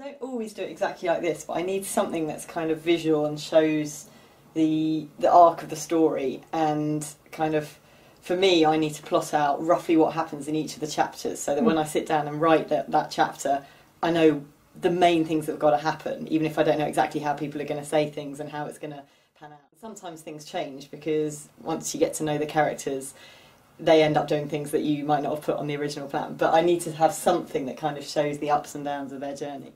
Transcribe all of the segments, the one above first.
don't always do it exactly like this, but I need something that's kind of visual and shows the arc of the story, and kind of, for me, I need to plot out roughly what happens in each of the chapters, so that when I sit down and write that chapter, I know the main things that have got to happen, even if I don't know exactly how people are going to say things and how it's going to pan out. Sometimes things change, because once you get to know the characters, they end up doing things that you might not have put on the original plan, but I need to have something that kind of shows the ups and downs of their journey.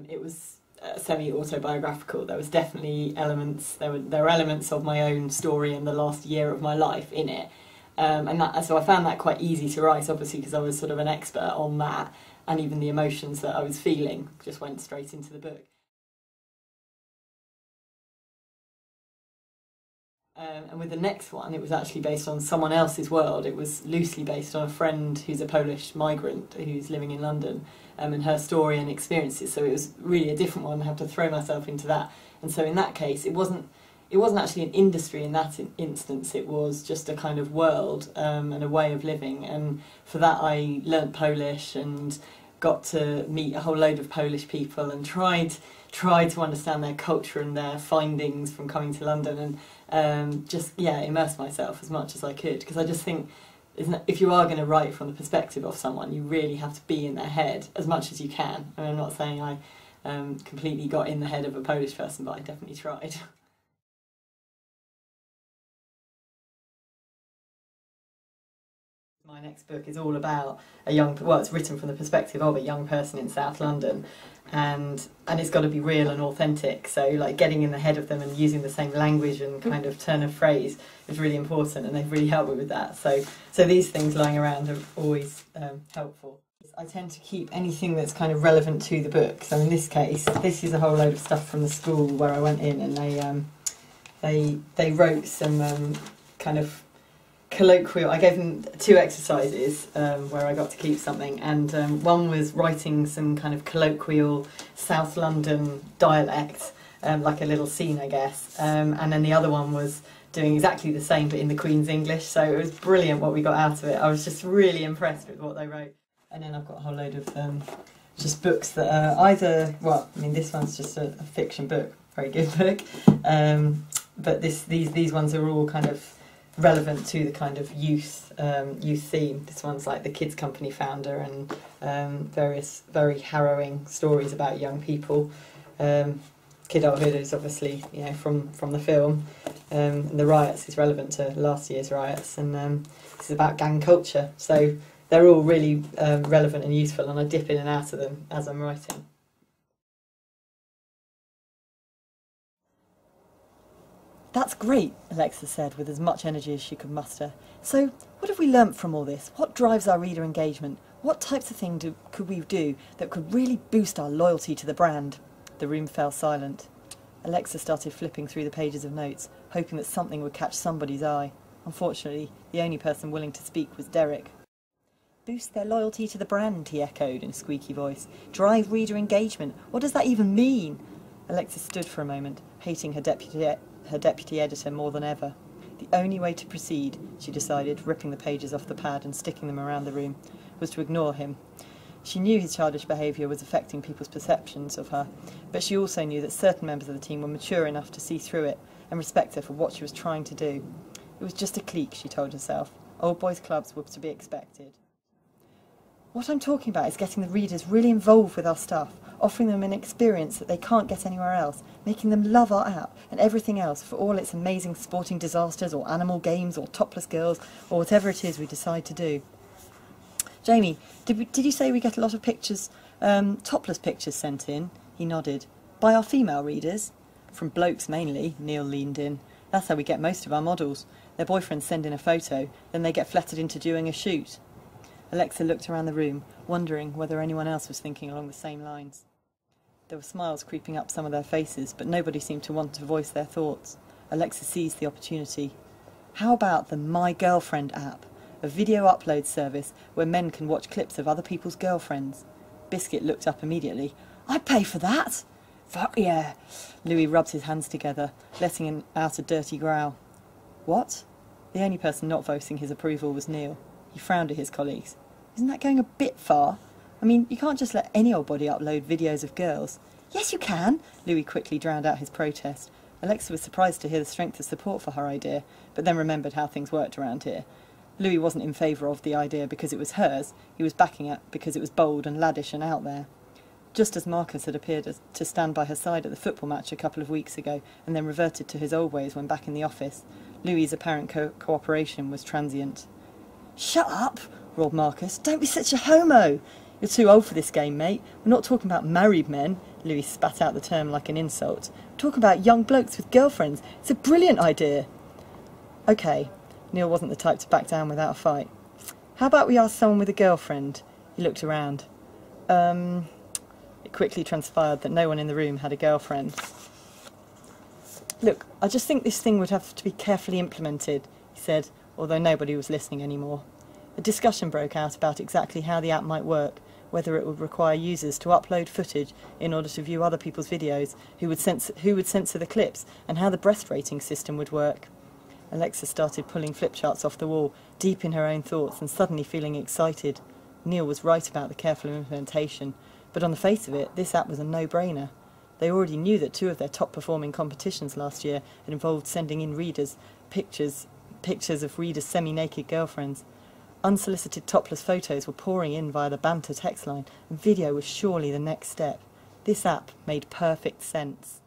It was semi-autobiographical. There was definitely elements, there were elements of my own story and the last year of my life in it. So I found that quite easy to write, obviously, because I was sort of an expert on that, and even the emotions that I was feeling just went straight into the book. And with the next one, it was actually based on someone else's world. It was loosely based on a friend who's a Polish migrant who's living in London, and her story and experiences. So it was really a different one. I had to throw myself into that. And so in that case, it wasn't actually an industry in that instance. It was just a kind of world and a way of living. And for that, I learnt Polish and got to meet a whole load of Polish people and tried to understand their culture and their findings from coming to London, and just immerse myself as much as I could, because I just think if you are going to write from the perspective of someone, you really have to be in their head as much as you can. I mean, I'm not saying I completely got in the head of a Polish person, but I definitely tried. My next book is all about it's written from the perspective of a young person in South London, and it's got to be real and authentic, so like getting in the head of them and using the same language and kind of turn of phrase is really important, and they've really helped me with that. So these things lying around are always helpful. I tend to keep anything that's kind of relevant to the book. So in this case, this is a whole load of stuff from the school where I went in, and they wrote some kind of colloquial. I gave them 2 exercises where I got to keep something, and one was writing some kind of colloquial South London dialect, like a little scene, I guess, and then the other one was doing exactly the same but in the Queen's English. So it was brilliant what we got out of it. I was just really impressed with what they wrote. And then I've got a whole load of just books that are either, well, I mean, this one's just a fiction book, very good book, but these ones are all kind of relevant to the kind of youth theme. This one's like the Kids Company founder, and various very harrowing stories about young people. Kidulthood is obviously, from the film, and the riots is relevant to last year's riots, and this is about gang culture. So they're all really relevant and useful, and I dip in and out of them as I'm writing. That's great, Alexa said with as much energy as she could muster. So, what have we learnt from all this? What drives our reader engagement? What types of things could we do that could really boost our loyalty to the brand? The room fell silent. Alexa started flipping through the pages of notes, hoping that something would catch somebody's eye. Unfortunately, the only person willing to speak was Derek. Boost their loyalty to the brand, he echoed in a squeaky voice. Drive reader engagement. What does that even mean? Alexa stood for a moment, hating her deputy editor more than ever. The only way to proceed, she decided, ripping the pages off the pad and sticking them around the room, was to ignore him. She knew his childish behaviour was affecting people's perceptions of her, but she also knew that certain members of the team were mature enough to see through it and respect her for what she was trying to do. It was just a clique, she told herself. Old boys' clubs were to be expected. What I'm talking about is getting the readers really involved with our stuff, offering them an experience that they can't get anywhere else, making them love our app and everything else for all its amazing sporting disasters or animal games or topless girls or whatever it is we decide to do. Jamie, did you say we get a lot of pictures, topless pictures sent in? He nodded. By our female readers? From blokes mainly, Neil leaned in. That's how we get most of our models. Their boyfriends send in a photo, then they get flattered into doing a shoot. Alexa looked around the room, wondering whether anyone else was thinking along the same lines. There were smiles creeping up some of their faces, but nobody seemed to want to voice their thoughts. Alexa seized the opportunity. How about the My Girlfriend app, a video upload service where men can watch clips of other people's girlfriends? Biscuit looked up immediately. I'd pay for that! Fuck yeah! Louis rubbed his hands together, letting out a dirty growl. What? The only person not voicing his approval was Neil. He frowned at his colleagues. Isn't that going a bit far? I mean, you can't just let any old body upload videos of girls. Yes, you can, Louis quickly drowned out his protest. Alexa was surprised to hear the strength of support for her idea, but then remembered how things worked around here. Louis wasn't in favour of the idea because it was hers, he was backing it because it was bold and laddish and out there. Just as Marcus had appeared to stand by her side at the football match a couple of weeks ago and then reverted to his old ways when back in the office, Louis's apparent cooperation was transient. "Shut up," roared Marcus. "Don't be such a homo. You're too old for this game, mate. We're not talking about married men." Louis spat out the term like an insult. "We're talking about young blokes with girlfriends. It's a brilliant idea." "OK." Neil wasn't the type to back down without a fight. "How about we ask someone with a girlfriend?" He looked around. It quickly transpired that no one in the room had a girlfriend. "Look, I just think this thing would have to be carefully implemented," he said, although nobody was listening anymore. A discussion broke out about exactly how the app might work, whether it would require users to upload footage in order to view other people's videos, who would censor the clips, and how the breast rating system would work. Alexa started pulling flip charts off the wall, deep in her own thoughts and suddenly feeling excited. Neil was right about the careful implementation, but on the face of it, this app was a no-brainer. They already knew that 2 of their top-performing competitions last year had involved sending in readers pictures of readers' semi-naked girlfriends. Unsolicited topless photos were pouring in via the banter text line, and video was surely the next step. This app made perfect sense.